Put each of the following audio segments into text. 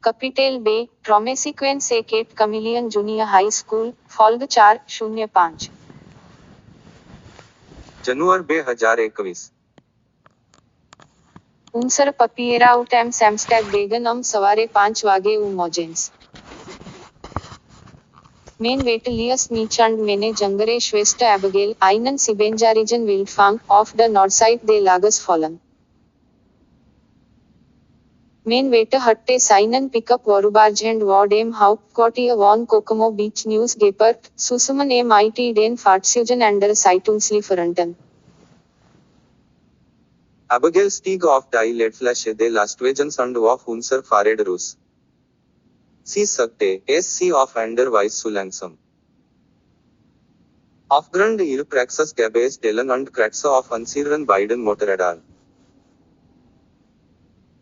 Capital बे ट्रॉमेसिक्वेंस ए केट कमिलियन जूनियर हाई स्कूल फॉल्ग 405 જાન્યુઆરી 2021 ઉનસર પપિયેરાઉટ એમ સેમ્સ્ટેગ બેગન સવારે 5 વાગે મોજેન્સ મેન વેટલિયસ મીચંડ મેને જંગરે શ્વેસ્ટ એબગેલ આઇનન સિબેન્જારીજન વિલ્ડફાર્મ ઓફ ધ નોર્થસાઇડ દે લાગસ ફોલન મેન વેટ હટ્ટે સાઇનન પિકઅપ વરુબાર્જેન્ડ વોર્ડ એમ હાઉક કોટિય વોન કોકમો બીચ ન્યૂઝ ગેપર સુસમન એમ આઈટી ડેન ફાટ્સ્યુજન એન્ડર સાઇટુન્સલી ફરન્ટન Abigail Stieg of Die Lettflasche de Lastwagens und of unser Fahrräderus. Sie sagte, es sie auf Ender Weiss zu langsam. Aufgrund ihrer Praxis gab es Dellen und Kratzer auf unseren beiden Motorrädern.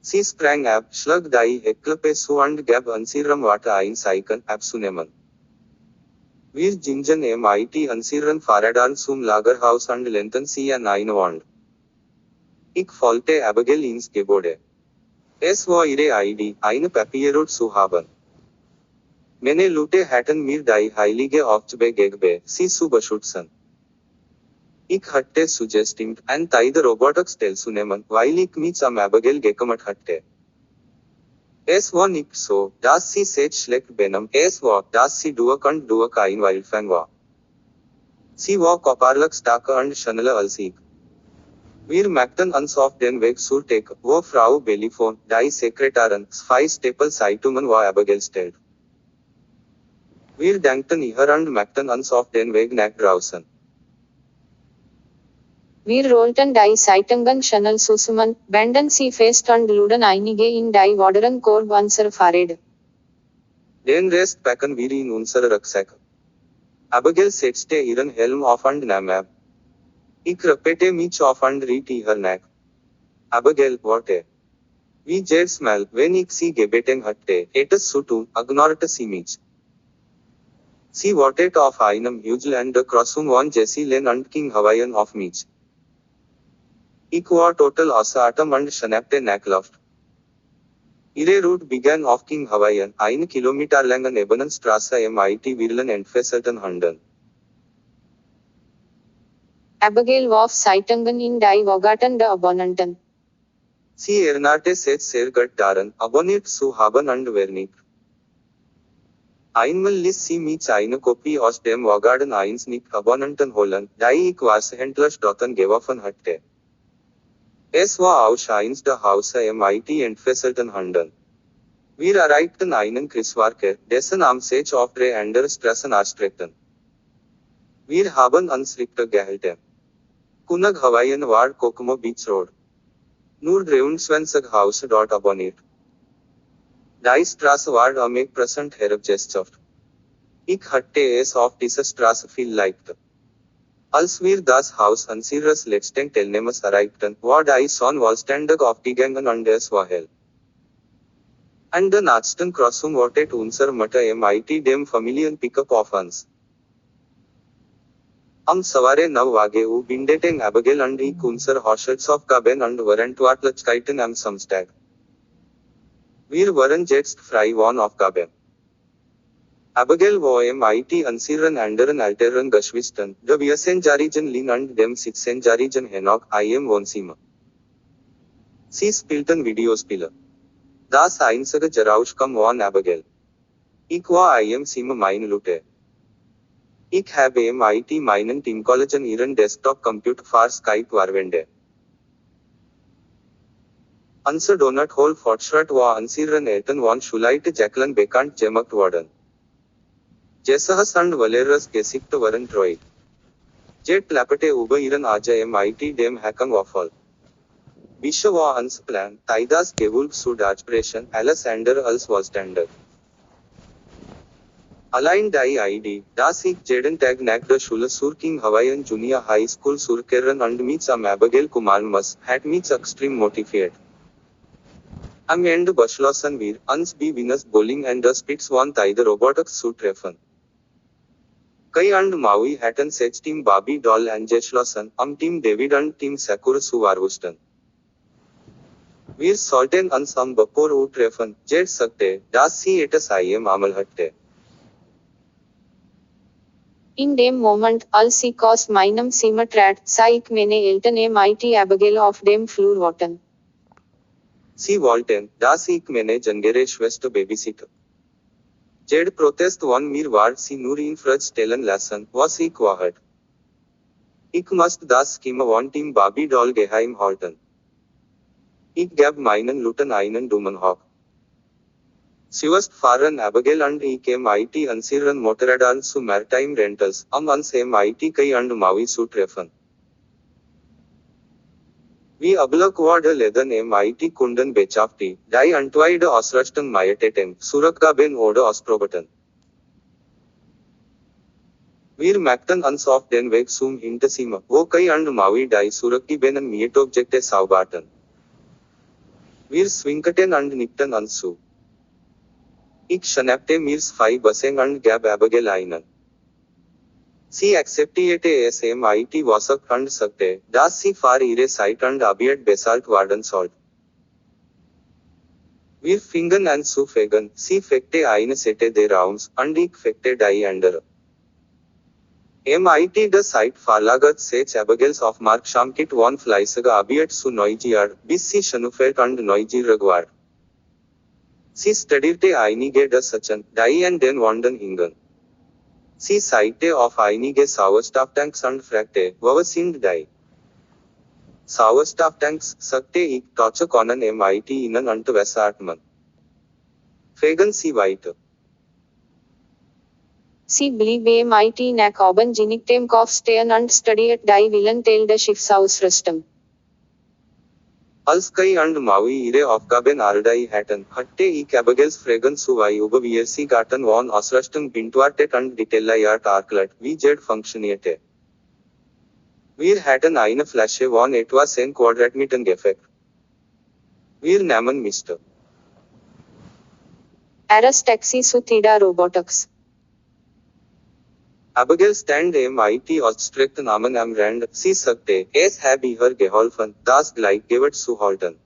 Sie sprang ab, schlug die Heckklappe zu und gab unserem Water ein Zeichen, abzunehmen. Wir gingen mit unseren Fahrrädern zum Lagerhaus und lehnten sie an eine Wand. Ich folgte Abigail ins Gebäude. Es war ihre Idee, eine Papierrot zu haben. Meine Leute hatten mir die heilige Aufgabe, sie zu beschützen. Ich hatte suggested, an Teil der Robotics teilzunehmen, weil ich mich am Abigail gekümmert hatte. Es war nicht so, dass sie sehr schlecht benahm, es war, dass sie durch ein Wildfang war. Sie war körperlich stärker und schneller als ich. Wir machten uns auf den Weg zur Theke, wo Frau Bellifon, die Sekretärin, zwei Stapelzeitungen war Abigail stellt. Wir dankten ihr und machten uns auf den Weg nach draußen. Wir rollten die Zeitungen schnell zusammen, banden sie fest und luden einige in die vorderen Korb unserer Fahrräder. Den Rest packen wir in unsere Rucksack. Abigail setzte ihren Helm auf und nahm ab. Ich rappete mich auf und riet ihr nach. Abigail, warte. Wie jedes Mal, wenn ich sie gebeten hatte, etwas zu tun, ignorierte sie mich. Sie wartete auf einem Hügel Crossung von Jessie Lane und King Hawaiian auf mich. Ich war total außer Atem und schnappte nach Luft. Ihre Route begann auf King Hawaiian, 1 Kilometer langen Ebenenstraße mit Wirlen entfesselten Hunden. Abigail warf Zeitungen in die Wogaten der Abonnenten. Sie erinnerte sich sehr gut daran, abonniert zu haben und wer nicht. Einmal ließ sie mich eine Kopie aus dem Wogaden 1 nicht Abonnenten holen, die ich wahrscheinlich dorten geworfen hatte. Es war auch eins der Hause mit entfesselten Hunden. Wir erreichten einen Christwarker, dessen am sich auf 3 andere Straßen erstreckten. Wir haben uns Richter gehalten. Kunag Hawaiian war Kokomo Beach Road. Nur 23 Hause dort abonniert. Die Straße war am 1% herabgeschafft. Ich hatte es auf dieser Straße viel leicht. Als wir das Haus unseres letzten Teilnehmers erreichten, war die Sonne vollständig aufgegangen und es war hell. An der nächsten Crossung wartet unser Mutter mit dem Familienpickup auf uns. Am Savare 9 Wage bindeten Abigail und ich unser Hochschutz aufgaben und Verantwortlichkeiten am Samstag. Wir waren jetzt frei von Aufgaben. Abigail war mit unseren anderen älteren Geschwistern, der 14-jährigen Lynn und dem 16-jährigen Enoch, im Wohnzimmer. Sie spielten Videospiele. Das einzige Geräusch kam von Abigail. Ich war im Zimmer meine Lute. Ich habe mit meinen Teamkollegen ihren Desktop-Computer für Skype verwendet. Unser Donut Hole Fortschritt war unseren Eltern von Schulite Jacqueline bekannt gemacht worden. Jesus und Valeras Gesicht waren treu. Jet Lapete über ihren Aja mit dem Hackang Waffel. Bisha war uns Plan, Taidas Gewulf zu Dachpression, Alexander als Vollständig. Allein die Idee, dass ich jeden Tag nach der Schule zur King Hawaiian Junior High School zurückkehren und mich am Abigail kümmern muss, hat mich extrem motiviert. Am Ende beschlossen wir, uns bei Venus Bowling and the Spitz von Tiger Robotics zu treffen. Kai und Maui hatten sich Team Barbie Doll angeschlossen, am Team David und Team Sakura zu verwusten. Wir sollten uns am Bapor treffen, Jed sagte, dass sie etwas einmal hatte. In dem Moment, als sie aus meinem Zimmer trat, sah ich meine Eltern mit Abigail auf dem Flur warten. Sie wollten, dass ich meine jüngere Schwester babysitte. Jed protest von mir war sie nur in Frage stellen lassen, was ich wahrheit. Ich musste das Schema von Team Barbie Doll geheim halten. Ich gab meinen Luten einen dummen Hock. Zuerst fahren Abigail und ich mit unseren Motorrädern zu Maritime Rentals, uns mit Kai und Maui zu treffen. Wie abgelockt mit Kunden beschäftigt, die antweide Ausrüstung Mayatetem, Surakgaben oder Ausprobeten. Wir machten uns auf den Weg zum Hinterzimmer, wo Kai und Maui die Surakgaben Mietobjekte sauberten. Wir swingten und nickten uns zu. Ich schnappte mir zwei Bussen und gab Abigail einen. Sie akzeptierte es mit Wasser und sagte, dass sie für ihre Zeit und Arbeit bezahlt werden sollte. Wir fingen an zu fegen, sie fegte eine Seite der Raums, und ich fegte die andere. MIT der Zeit verlagert sich Abigails Aufmerksamkeit von fleißiger Arbeit zu Neugier, bis sie schnüffelt und neugierig war. Sie studierte einige der Sachen, die an den Wänden hingen. Sie zeigte auf einige Sauerstofftanks und fragte, wo sind die? Sauerstofftanks, sagte ich, Toche können MIT innen und Wasser atmen. Fegen sie weiter. Sie blieb mit nach oben nach dem Kopfstehen und studierte die Willen Teil der Schiffsausrüstung. Als Kai und Maui ihre Aufgaben erledigt hatten, hatte ich Abigails Fragen zu über wie sie Garten von Ausrüstung beantwortet und detailliert erklärt, wie Jed funktionierte. Wir hatten eine Flasche von etwas en Quadratmetern gefegt. Wir nahmen Mr. Aras Taxi zu Theda Robotics. Abigail stand mit ausgestreckten Armen am Rand, sie sagte, es habe ihr geholfen, das Gleichgewicht zu halten.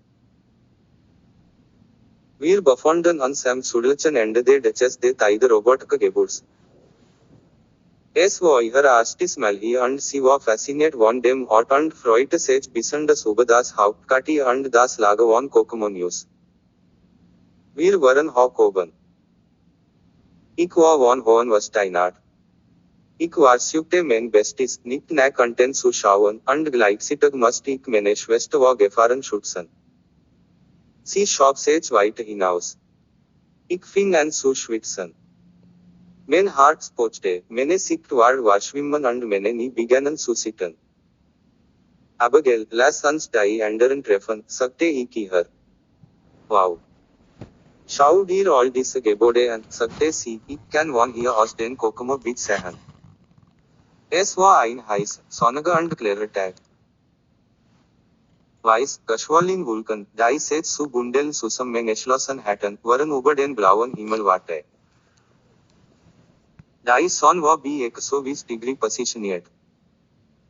Wir befanden uns am südlichen Ende der Duchess de Theda Robotica Geburts. Es war ihr erstes Mal hier und sie war fasziniert von dem Ort und freute sich besonders über das Hauptquartier und das Lager von Kokomo News. Wir waren hoch oben. Ich war von hohen Westeinart. Ich versuchte mein Bestes, nicht nach unten zu schauen, und gleichzeitig musste ich meine Schwester vor Gefahren schützen. Sie schob sich weit hinaus. Ich fing an zu schwitzen. Mein Herz pochte, meine Sicht war schwimmen und meine Knie begannen zu zittern. Abigail, lass uns die anderen treffen, sagte ich ihr. Wow. Schau dir all diese Gebäude an, sagte sie, ich kann von hier aus den Kokomo Beach sehen. Es war ein heiß, sonniger und klarer Tag. Weiß, geschwollen Wolken, die sich zu Bundeln zusammengeschlossen hatten, waren über den blauen Himmel warte. Die Sonne war bei 120 Degree positioniert.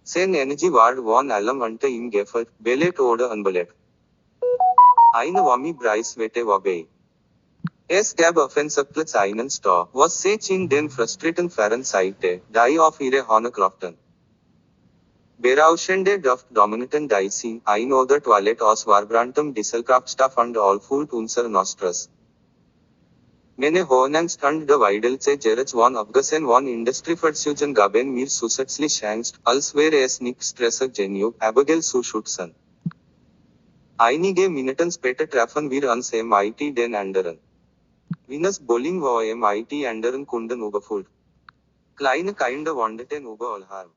Sein Energie war von allem unter ihm gefällt, bellet oder unbellet. Eine warme Preiswette war bei. Es gab offensichtlich einen Stau, was sich in den frustrierten Fahren zeigte, die auf ihre Horne klopften. Berauschende Duft dominierten die Scene, ein oder Toilette aus verbranntem Dieselkraftstoff und all füllt unser Nostras. Meine Hohenangst und der Weidelze Jerez von abgesehen von Industrieversuchen gaben mir zusätzlich Angst, als wäre es nicht stressig genug, Abigail zu schützen. Einige Minuten später trafen wir uns mit den anderen. Venus Bowling war mit anderen Kunden überfüllt. Kleine Kinder wanderten überall herum.